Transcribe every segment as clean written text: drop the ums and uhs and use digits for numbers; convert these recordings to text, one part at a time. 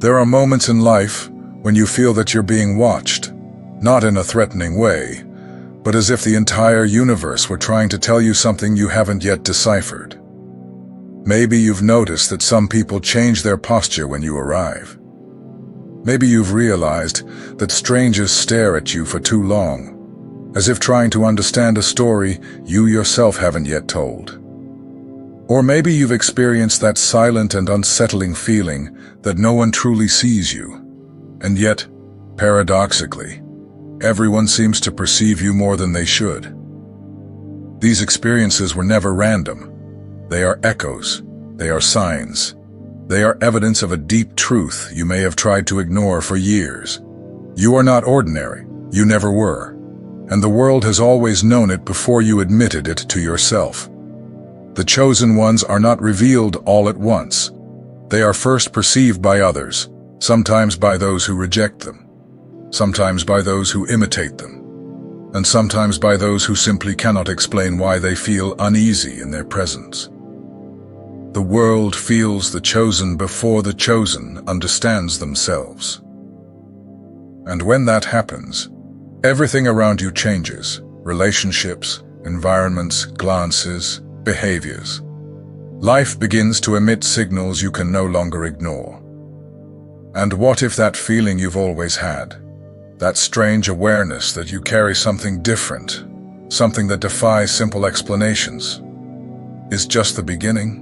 There are moments in life when you feel that you're being watched, not in a threatening way, but as if the entire universe were trying to tell you something you haven't yet deciphered. Maybe you've noticed that some people change their posture when you arrive. Maybe you've realized that strangers stare at you for too long, as if trying to understand a story you yourself haven't yet told. Or maybe you've experienced that silent and unsettling feeling that no one truly sees you, and yet, paradoxically, everyone seems to perceive you more than they should. These experiences were never random. They are echoes. They are signs. They are evidence of a deep truth you may have tried to ignore for years. You are not ordinary. You never were. And the world has always known it before you admitted it to yourself. The chosen ones are not revealed all at once. They are first perceived by others, sometimes by those who reject them, sometimes by those who imitate them, and sometimes by those who simply cannot explain why they feel uneasy in their presence. The world feels the chosen before the chosen understands themselves. And when that happens, everything around you changes: relationships, environments, glances, behaviors. Life begins to emit signals you can no longer ignore. And what if that feeling you've always had, that strange awareness that you carry something different, something that defies simple explanations, is just the beginning?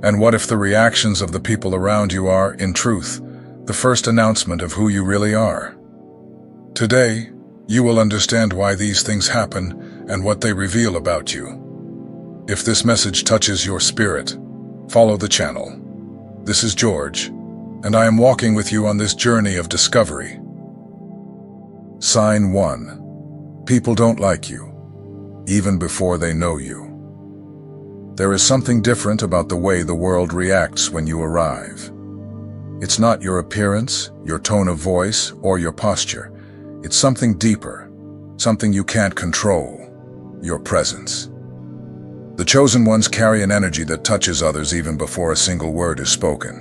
And what if the reactions of the people around you are, in truth, the first announcement of who you really are? Today, you will understand why these things happen and what they reveal about you. If this message touches your spirit, follow the channel. This is George, and I am walking with you on this journey of discovery. Sign 1. People don't like you, even before they know you. There is something different about the way the world reacts when you arrive. It's not your appearance, your tone of voice, or your posture. It's something deeper, something you can't control: your presence. The chosen ones carry an energy that touches others even before a single word is spoken.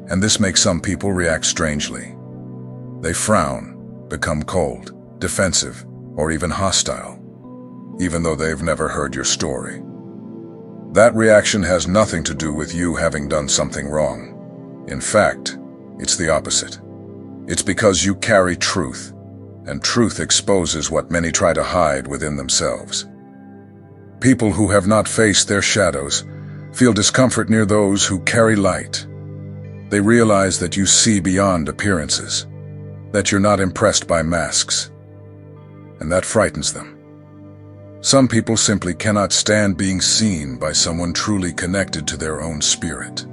And this makes some people react strangely. They frown, become cold, defensive, or even hostile, even though they've never heard your story. That reaction has nothing to do with you having done something wrong. In fact, it's the opposite. It's because you carry truth, and truth exposes what many try to hide within themselves. People who have not faced their shadows feel discomfort near those who carry light. They realize that you see beyond appearances, that you're not impressed by masks, and that frightens them. Some people simply cannot stand being seen by someone truly connected to their own spirit.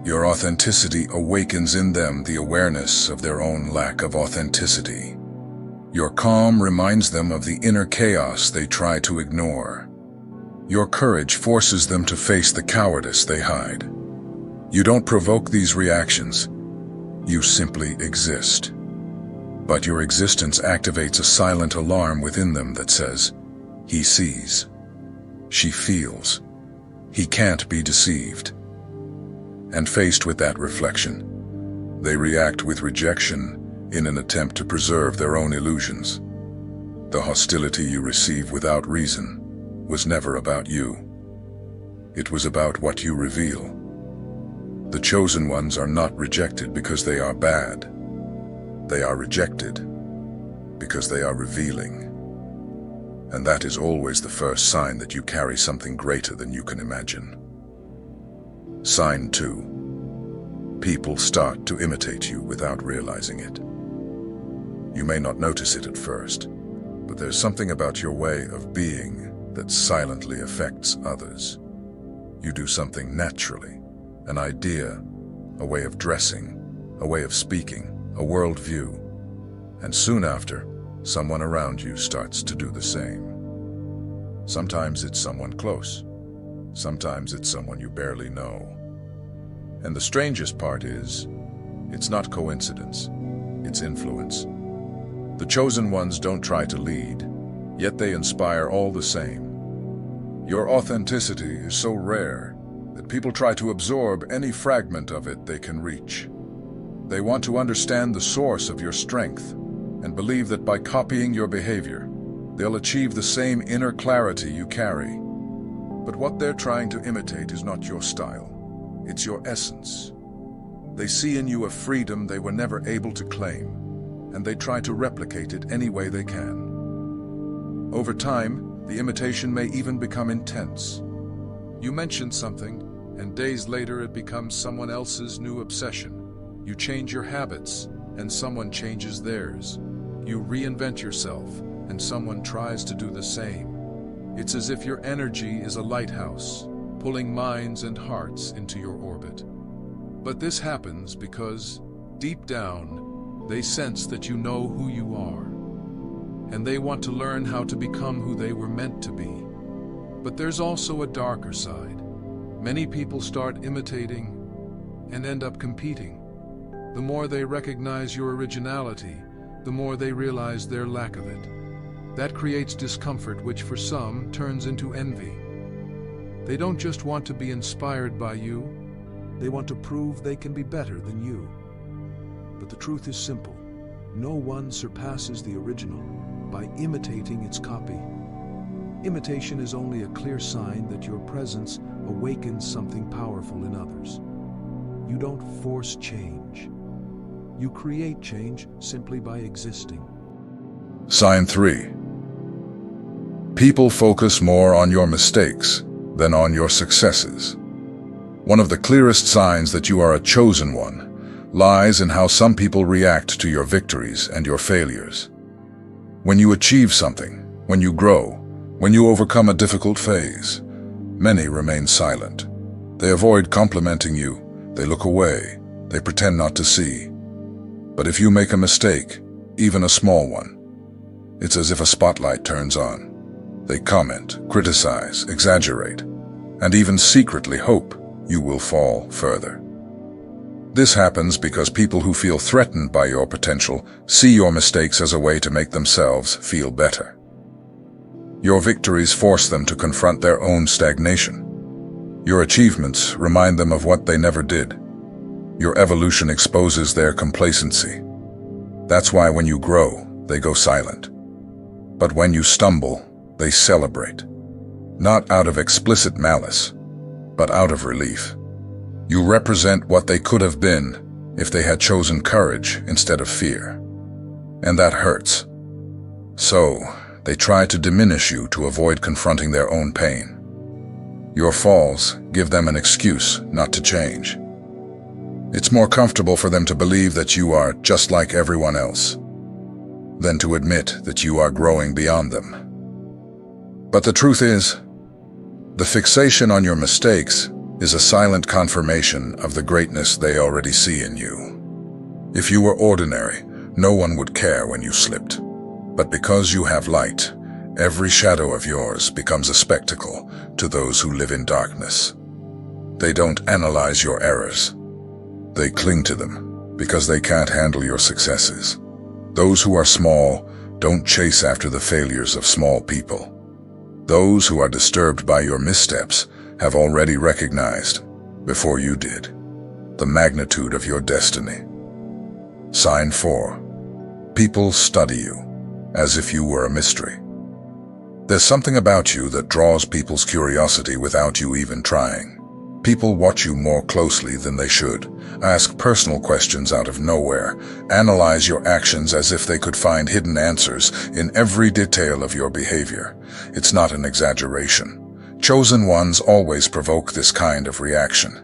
Your authenticity awakens in them the awareness of their own lack of authenticity. Your calm reminds them of the inner chaos they try to ignore. Your courage forces them to face the cowardice they hide. You don't provoke these reactions. You simply exist. But your existence activates a silent alarm within them that says, "He sees. She feels. He can't be deceived." And faced with that reflection, they react with rejection in an attempt to preserve their own illusions. The hostility you receive without reason was never about you. It was about what you reveal. The chosen ones are not rejected because they are bad. They are rejected because they are revealing. And that is always the first sign that you carry something greater than you can imagine. Sign 2. People start to imitate you without realizing it. You may not notice it at first, but there's something about your way of being that silently affects others. You do something naturally, an idea, a way of dressing, a way of speaking, a worldview, and soon after, someone around you starts to do the same. Sometimes it's someone close. Sometimes it's someone you barely know. And the strangest part is, it's not coincidence, it's influence. The chosen ones don't try to lead, yet they inspire all the same. Your authenticity is so rare that people try to absorb any fragment of it they can reach. They want to understand the source of your strength and believe that by copying your behavior, they'll achieve the same inner clarity you carry. But what they're trying to imitate is not your style. It's your essence. They see in you a freedom they were never able to claim, and they try to replicate it any way they can. Over time, the imitation may even become intense. You mention something, and days later it becomes someone else's new obsession. You change your habits, and someone changes theirs. You reinvent yourself, and someone tries to do the same. It's as if your energy is a lighthouse, pulling minds and hearts into your orbit. But this happens because, deep down, they sense that you know who you are, and they want to learn how to become who they were meant to be. But there's also a darker side. Many people start imitating and end up competing. The more they recognize your originality, the more they realize their lack of it. That creates discomfort, which for some turns into envy. They don't just want to be inspired by you, they want to prove they can be better than you. But the truth is simple. No one surpasses the original by imitating its copy. Imitation is only a clear sign that your presence awakens something powerful in others. You don't force change. You create change simply by existing. Sign 3. People focus more on your mistakes than on your successes. One of the clearest signs that you are a chosen one lies in how some people react to your victories and your failures. When you achieve something, when you grow, when you overcome a difficult phase, many remain silent. They avoid complimenting you, they look away, they pretend not to see. But if you make a mistake, even a small one, it's as if a spotlight turns on. They comment, criticize, exaggerate, and even secretly hope you will fall further. This happens because people who feel threatened by your potential see your mistakes as a way to make themselves feel better. Your victories force them to confront their own stagnation. Your achievements remind them of what they never did. Your evolution exposes their complacency. That's why when you grow, they go silent. But when you stumble, they celebrate. Not out of explicit malice, but out of relief. You represent what they could have been if they had chosen courage instead of fear. And that hurts. So, they try to diminish you to avoid confronting their own pain. Your falls give them an excuse not to change. It's more comfortable for them to believe that you are just like everyone else than to admit that you are growing beyond them. But the truth is, the fixation on your mistakes is a silent confirmation of the greatness they already see in you. If you were ordinary, no one would care when you slipped. But because you have light, every shadow of yours becomes a spectacle to those who live in darkness. They don't analyze your errors. They cling to them because they can't handle your successes. Those who are small don't chase after the failures of small people. Those who are disturbed by your missteps have already recognized, before you did, the magnitude of your destiny. Sign 4. People study you, as if you were a mystery. There's something about you that draws people's curiosity without you even trying. People watch you more closely than they should, ask personal questions out of nowhere, analyze your actions as if they could find hidden answers in every detail of your behavior. It's not an exaggeration. Chosen ones always provoke this kind of reaction.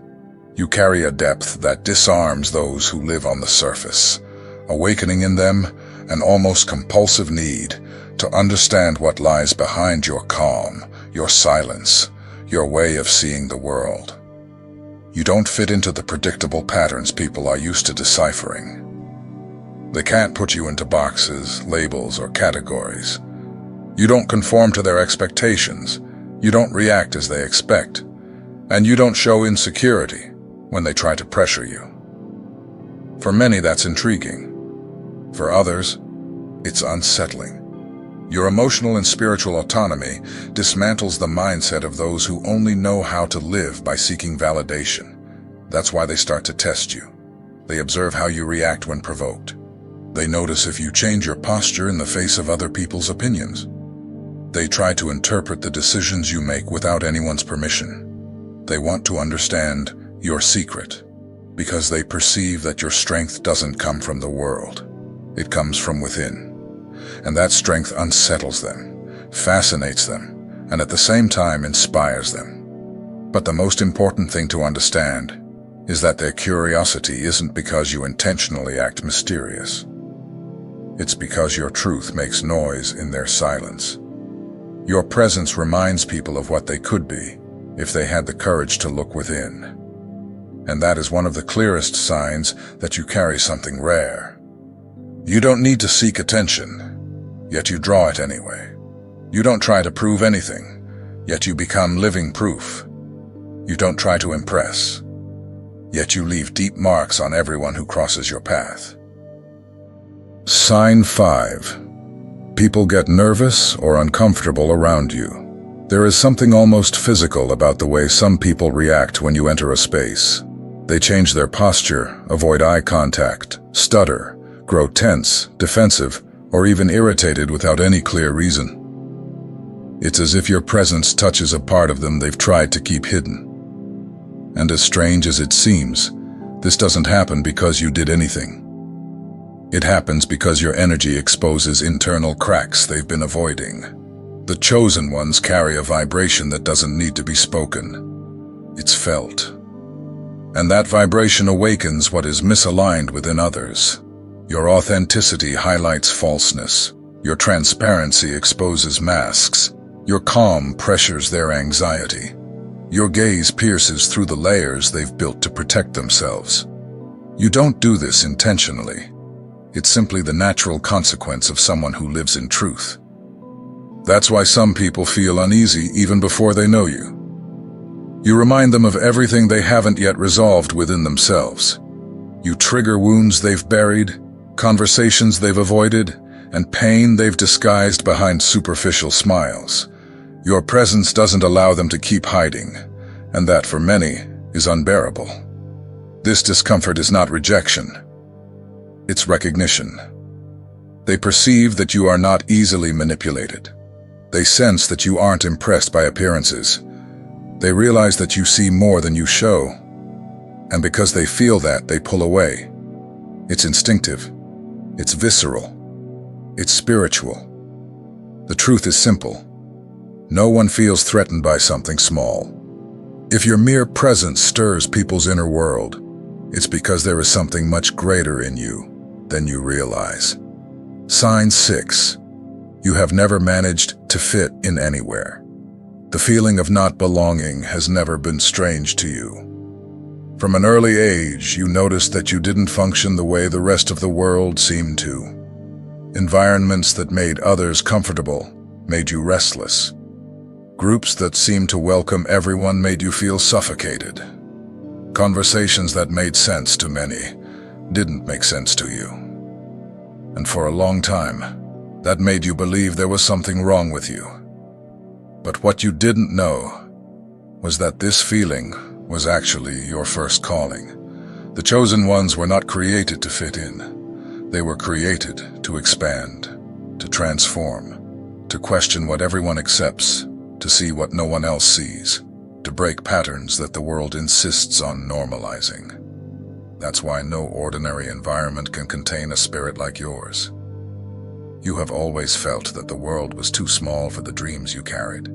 You carry a depth that disarms those who live on the surface, awakening in them an almost compulsive need to understand what lies behind your calm, your silence, your way of seeing the world. You don't fit into the predictable patterns people are used to deciphering. They can't put you into boxes, labels, or categories. You don't conform to their expectations. You don't react as they expect. And you don't show insecurity when they try to pressure you. For many, that's intriguing. For others, it's unsettling. Your emotional and spiritual autonomy dismantles the mindset of those who only know how to live by seeking validation. That's why they start to test you. They observe how you react when provoked. They notice if you change your posture in the face of other people's opinions. They try to interpret the decisions you make without anyone's permission. They want to understand your secret, because they perceive that your strength doesn't come from the world. It comes from within. And that strength unsettles them, fascinates them, and at the same time inspires them. But the most important thing to understand is that their curiosity isn't because you intentionally act mysterious. It's because your truth makes noise in their silence. Your presence reminds people of what they could be if they had the courage to look within. And that is one of the clearest signs that you carry something rare. You don't need to seek attention, yet you draw it anyway. You don't try to prove anything, yet you become living proof. You don't try to impress, yet you leave deep marks on everyone who crosses your path. Sign 5. People get nervous or uncomfortable around you. There is something almost physical about the way some people react when you enter a space. They change their posture, avoid eye contact, stutter, grow tense, defensive, or even irritated without any clear reason. It's as if your presence touches a part of them they've tried to keep hidden. And as strange as it seems, this doesn't happen because you did anything. It happens because your energy exposes internal cracks they've been avoiding. The chosen ones carry a vibration that doesn't need to be spoken. It's felt. And that vibration awakens what is misaligned within others. Your authenticity highlights falseness. Your transparency exposes masks. Your calm pressures their anxiety. Your gaze pierces through the layers they've built to protect themselves. You don't do this intentionally. It's simply the natural consequence of someone who lives in truth. That's why some people feel uneasy even before they know you. You remind them of everything they haven't yet resolved within themselves. You trigger wounds they've buried, conversations they've avoided, and pain they've disguised behind superficial smiles. Your presence doesn't allow them to keep hiding, and that for many is unbearable. This discomfort is not rejection. It's recognition. They perceive that you are not easily manipulated. They sense that you aren't impressed by appearances. They realize that you see more than you show. And because they feel that, they pull away. It's instinctive. It's visceral. It's spiritual. The truth is simple. No one feels threatened by something small. If your mere presence stirs people's inner world, it's because there is something much greater in you than you realize. Sign 6. You have never managed to fit in anywhere. The feeling of not belonging has never been strange to you. From an early age, you noticed that you didn't function the way the rest of the world seemed to. Environments that made others comfortable made you restless. Groups that seemed to welcome everyone made you feel suffocated. Conversations that made sense to many didn't make sense to you. And for a long time, that made you believe there was something wrong with you. But what you didn't know was that this feeling was actually your first calling. The chosen ones were not created to fit in. They were created to expand, to transform, to question what everyone accepts, to see what no one else sees, to break patterns that the world insists on normalizing. That's why no ordinary environment can contain a spirit like yours. You have always felt that the world was too small for the dreams you carried,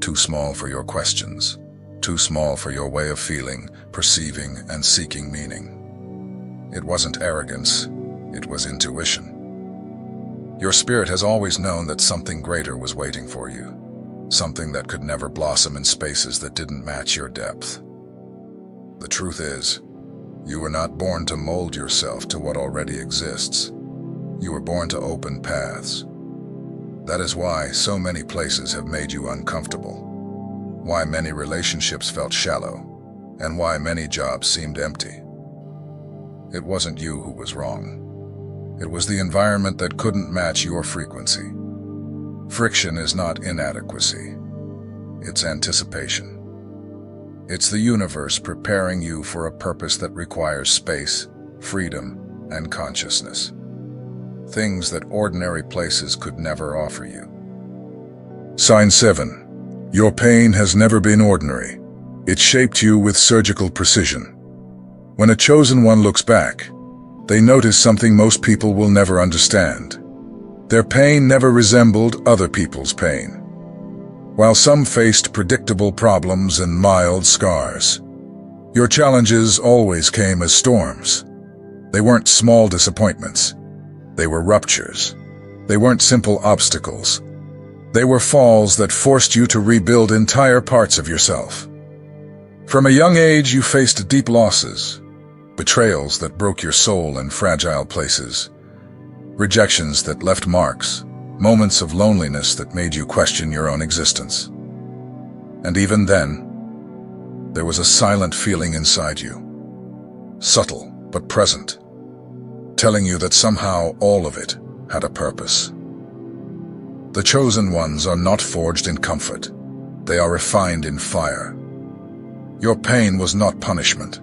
too small for your questions, too small for your way of feeling, perceiving, and seeking meaning. It wasn't arrogance, it was intuition. Your spirit has always known that something greater was waiting for you, something that could never blossom in spaces that didn't match your depth. The truth is, you were not born to mold yourself to what already exists. You were born to open paths. That is why so many places have made you uncomfortable, why many relationships felt shallow, and why many jobs seemed empty. It wasn't you who was wrong. It was the environment that couldn't match your frequency. Friction is not inadequacy. It's anticipation. It's the universe preparing you for a purpose that requires space, freedom, and consciousness. Things that ordinary places could never offer you. Sign 7. Your pain has never been ordinary. It shaped you with surgical precision. When a chosen one looks back, they notice something most people will never understand. Their pain never resembled other people's pain. While some faced predictable problems and mild scars, your challenges always came as storms. They weren't small disappointments. They were ruptures. They weren't simple obstacles. They were falls that forced you to rebuild entire parts of yourself. From a young age, you faced deep losses, betrayals that broke your soul in fragile places, rejections that left marks, moments of loneliness that made you question your own existence. And even then, there was a silent feeling inside you, subtle but present, telling you that somehow all of it had a purpose. The chosen ones are not forged in comfort. They are refined in fire. Your pain was not punishment.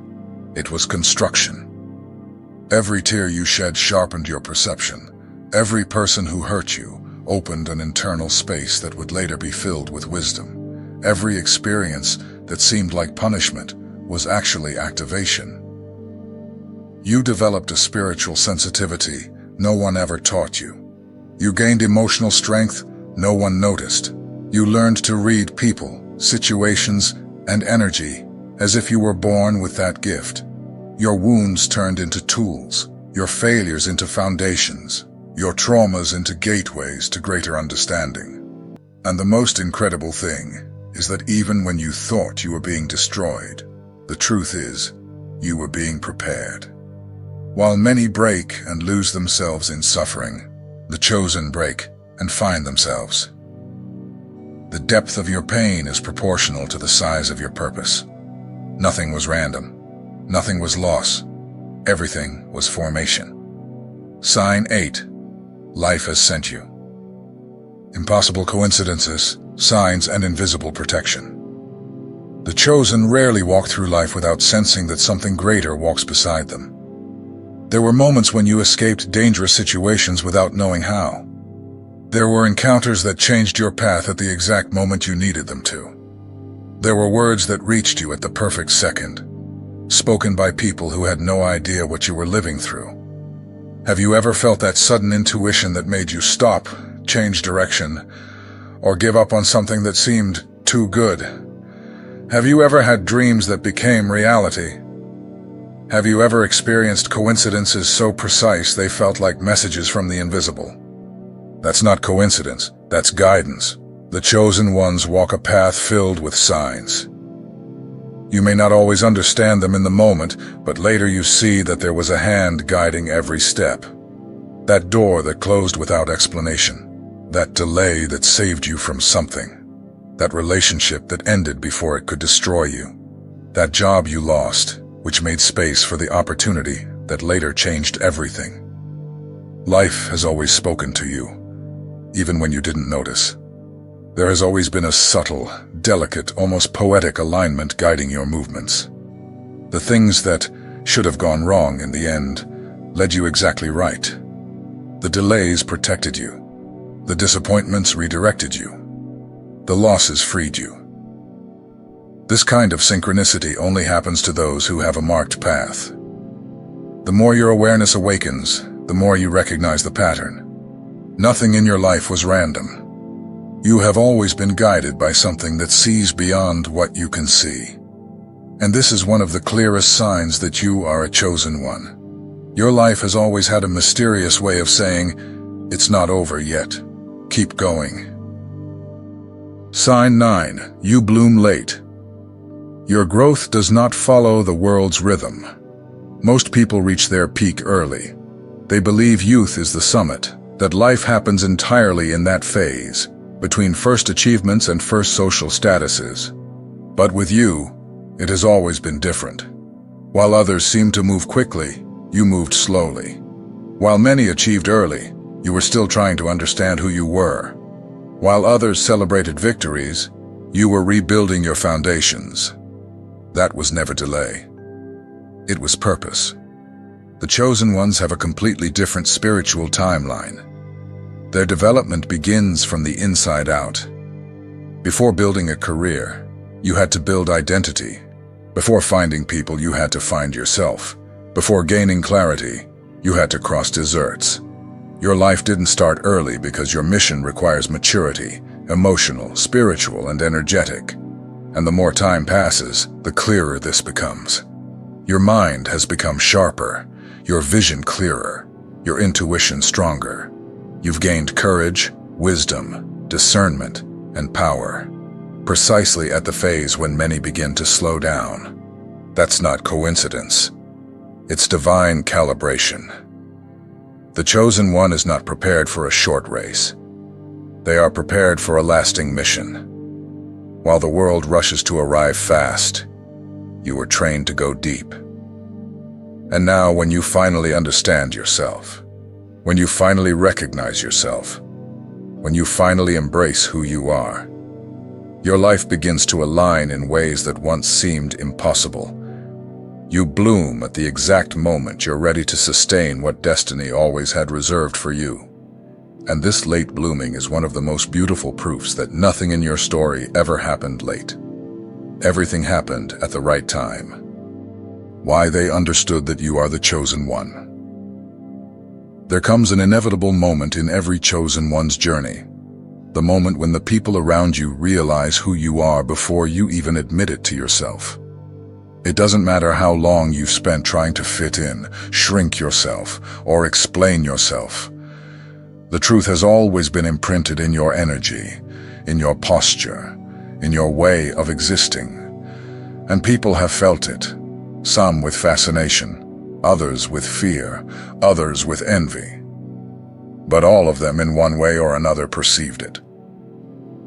It was construction. Every tear you shed sharpened your perception. Every person who hurt you opened an internal space that would later be filled with wisdom. Every experience that seemed like punishment was actually activation. You developed a spiritual sensitivity no one ever taught you. You gained emotional strength no one noticed. You learned to read people, situations, and energy as if you were born with that gift. Your wounds turned into tools, your failures into foundations, your traumas into gateways to greater understanding. And the most incredible thing is that even when you thought you were being destroyed, the truth is, you were being prepared. While many break and lose themselves in suffering, the chosen break and find themselves. The depth of your pain is proportional to the size of your purpose. Nothing was random. Nothing was loss. Everything was formation. Sign 8. Life has sent you. Impossible coincidences, signs, and invisible protection. The chosen rarely walk through life without sensing that something greater walks beside them. There were moments when you escaped dangerous situations without knowing how. There were encounters that changed your path at the exact moment you needed them to. There were words that reached you at the perfect second, spoken by people who had no idea what you were living through. Have you ever felt that sudden intuition that made you stop, change direction, or give up on something that seemed too good? Have you ever had dreams that became reality? Have you ever experienced coincidences so precise they felt like messages from the invisible? That's not coincidence, that's guidance. The chosen ones walk a path filled with signs. You may not always understand them in the moment, but later you see that there was a hand guiding every step. That door that closed without explanation. That delay that saved you from something. That relationship that ended before it could destroy you. That job you lost, which made space for the opportunity that later changed everything. Life has always spoken to you, even when you didn't notice. There has always been a subtle, delicate, almost poetic alignment guiding your movements. The things that should have gone wrong in the end led you exactly right. The delays protected you. The disappointments redirected you. The losses freed you. This kind of synchronicity only happens to those who have a marked path. The more your awareness awakens, the more you recognize the pattern. Nothing in your life was random. You have always been guided by something that sees beyond what you can see. And this is one of the clearest signs that you are a chosen one. Your life has always had a mysterious way of saying, "It's not over yet. Keep going." Sign 9. You bloom late. Your growth does not follow the world's rhythm. Most people reach their peak early. They believe youth is the summit, that life happens entirely in that phase, between first achievements and first social statuses. But with you, it has always been different. While others seemed to move quickly, you moved slowly. While many achieved early, you were still trying to understand who you were. While others celebrated victories, you were rebuilding your foundations. That was never delay. It was purpose. The chosen ones have a completely different spiritual timeline. Their development begins from the inside out. Before building a career, you had to build identity. Before finding people, you had to find yourself. Before gaining clarity, you had to cross deserts. Your life didn't start early because your mission requires maturity, emotional, spiritual, and energetic. And the more time passes, the clearer this becomes. Your mind has become sharper, your vision clearer, your intuition stronger. You've gained courage, wisdom, discernment, and power, precisely at the phase when many begin to slow down. That's not coincidence. It's divine calibration. The chosen one is not prepared for a short race. They are prepared for a lasting mission. While the world rushes to arrive fast, you were trained to go deep. And now, when you finally understand yourself, when you finally recognize yourself, when you finally embrace who you are, your life begins to align in ways that once seemed impossible. You bloom at the exact moment you're ready to sustain what destiny always had reserved for you. And this late blooming is one of the most beautiful proofs that nothing in your story ever happened late. Everything happened at the right time. Why they understood that you are the chosen one. There comes an inevitable moment in every chosen one's journey. The moment when the people around you realize who you are before you even admit it to yourself. It doesn't matter how long you've spent trying to fit in, shrink yourself, or explain yourself. The truth has always been imprinted in your energy, in your posture, in your way of existing. And people have felt it, some with fascination, others with fear, others with envy. But all of them in one way or another perceived it.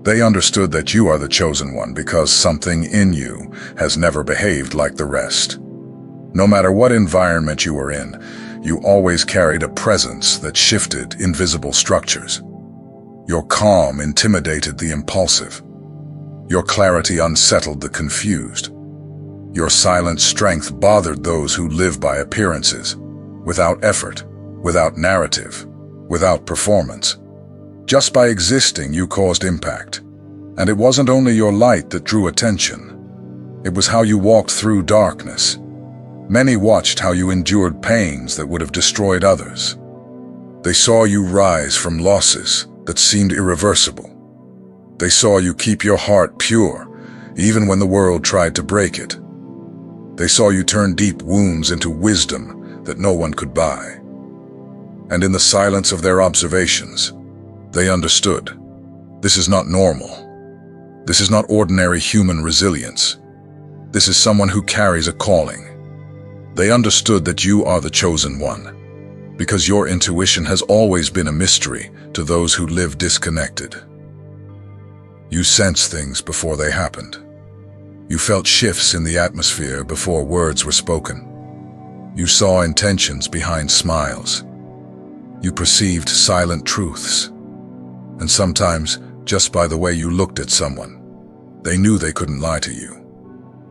They understood that you are the chosen one because something in you has never behaved like the rest. No matter what environment you were in, you always carried a presence that shifted invisible structures. Your calm intimidated the impulsive. Your clarity unsettled the confused. Your silent strength bothered those who live by appearances, without effort, without narrative, without performance. Just by existing, you caused impact. And it wasn't only your light that drew attention. It was how you walked through darkness. Many watched how you endured pains that would have destroyed others. They saw you rise from losses that seemed irreversible. They saw you keep your heart pure, even when the world tried to break it. They saw you turn deep wounds into wisdom that no one could buy. And in the silence of their observations, they understood. This is not normal. This is not ordinary human resilience. This is someone who carries a calling. They understood that you are the chosen one, because your intuition has always been a mystery to those who live disconnected. You sensed things before they happened. You felt shifts in the atmosphere before words were spoken. You saw intentions behind smiles. You perceived silent truths. And sometimes, just by the way you looked at someone, they knew they couldn't lie to you.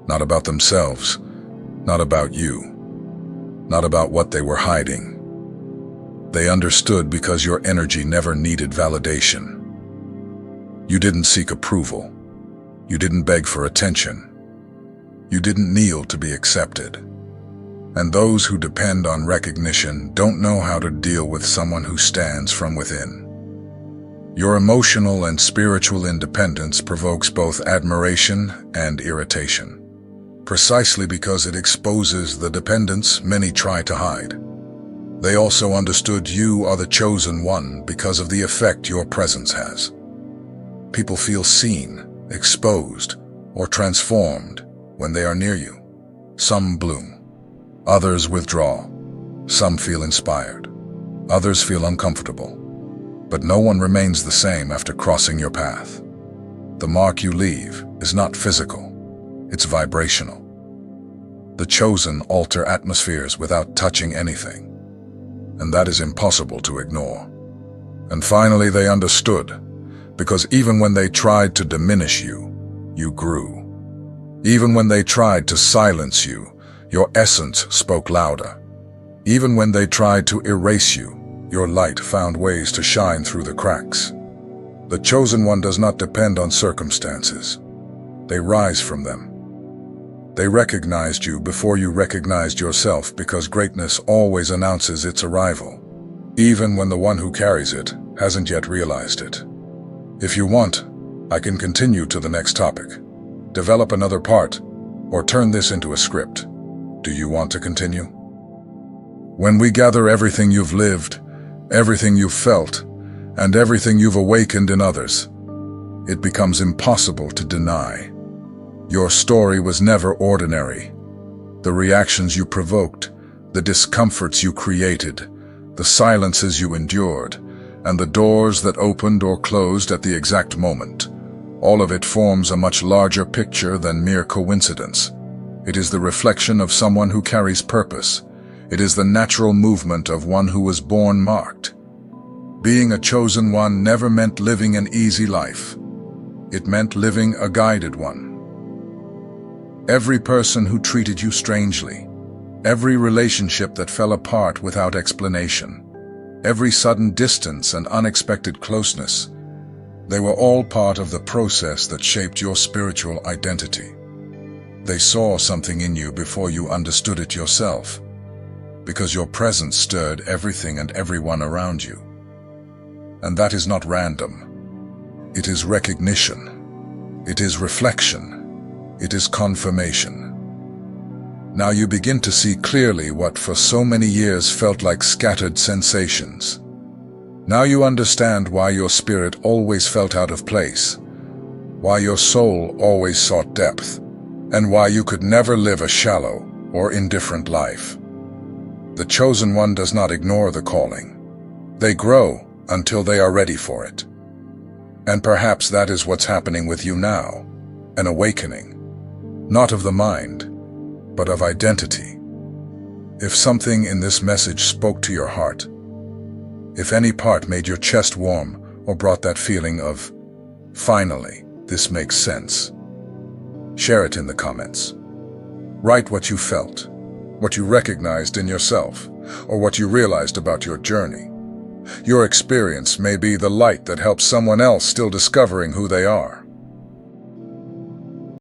Not about themselves, not about you, not about what they were hiding. They understood because your energy never needed validation. You didn't seek approval. You didn't beg for attention. You didn't kneel to be accepted. And those who depend on recognition don't know how to deal with someone who stands from within. Your emotional and spiritual independence provokes both admiration and irritation, precisely because it exposes the dependence many try to hide. They also understood you are the chosen one because of the effect your presence has. People feel seen, exposed, or transformed when they are near you. Some bloom. Others withdraw. Some feel inspired. Others feel uncomfortable. But no one remains the same after crossing your path. The mark you leave is not physical, it's vibrational. The chosen alter atmospheres without touching anything, and that is impossible to ignore. And finally they understood, because even when they tried to diminish you, you grew. Even when they tried to silence you, your essence spoke louder. Even when they tried to erase you, your light found ways to shine through the cracks. The chosen one does not depend on circumstances. They rise from them. They recognized you before you recognized yourself, because greatness always announces its arrival, even when the one who carries it hasn't yet realized it. If you want, I can continue to the next topic, develop another part, or turn this into a script. Do you want to continue? When we gather everything you've lived, everything you've felt, and everything you've awakened in others, it becomes impossible to deny. Your story was never ordinary. The reactions you provoked, the discomforts you created, the silences you endured, and the doors that opened or closed at the exact moment, all of it forms a much larger picture than mere coincidence. It is the reflection of someone who carries purpose. It is the natural movement of one who was born marked. Being a chosen one never meant living an easy life. It meant living a guided one. Every person who treated you strangely, every relationship that fell apart without explanation, every sudden distance and unexpected closeness, they were all part of the process that shaped your spiritual identity. They saw something in you before you understood it yourself, because your presence stirred everything and everyone around you. And that is not random. It is recognition. It is reflection. It is confirmation. Now you begin to see clearly what for so many years felt like scattered sensations. Now you understand why your spirit always felt out of place, why your soul always sought depth, and why you could never live a shallow or indifferent life. The chosen one does not ignore the calling. They grow until they are ready for it. And perhaps that is what's happening with you now, an awakening, not of the mind, but of identity. If something in this message spoke to your heart, if any part made your chest warm or brought that feeling of, finally, this makes sense, share it in the comments. Write what you felt, what you recognized in yourself, or what you realized about your journey. Your experience may be the light that helps someone else still discovering who they are.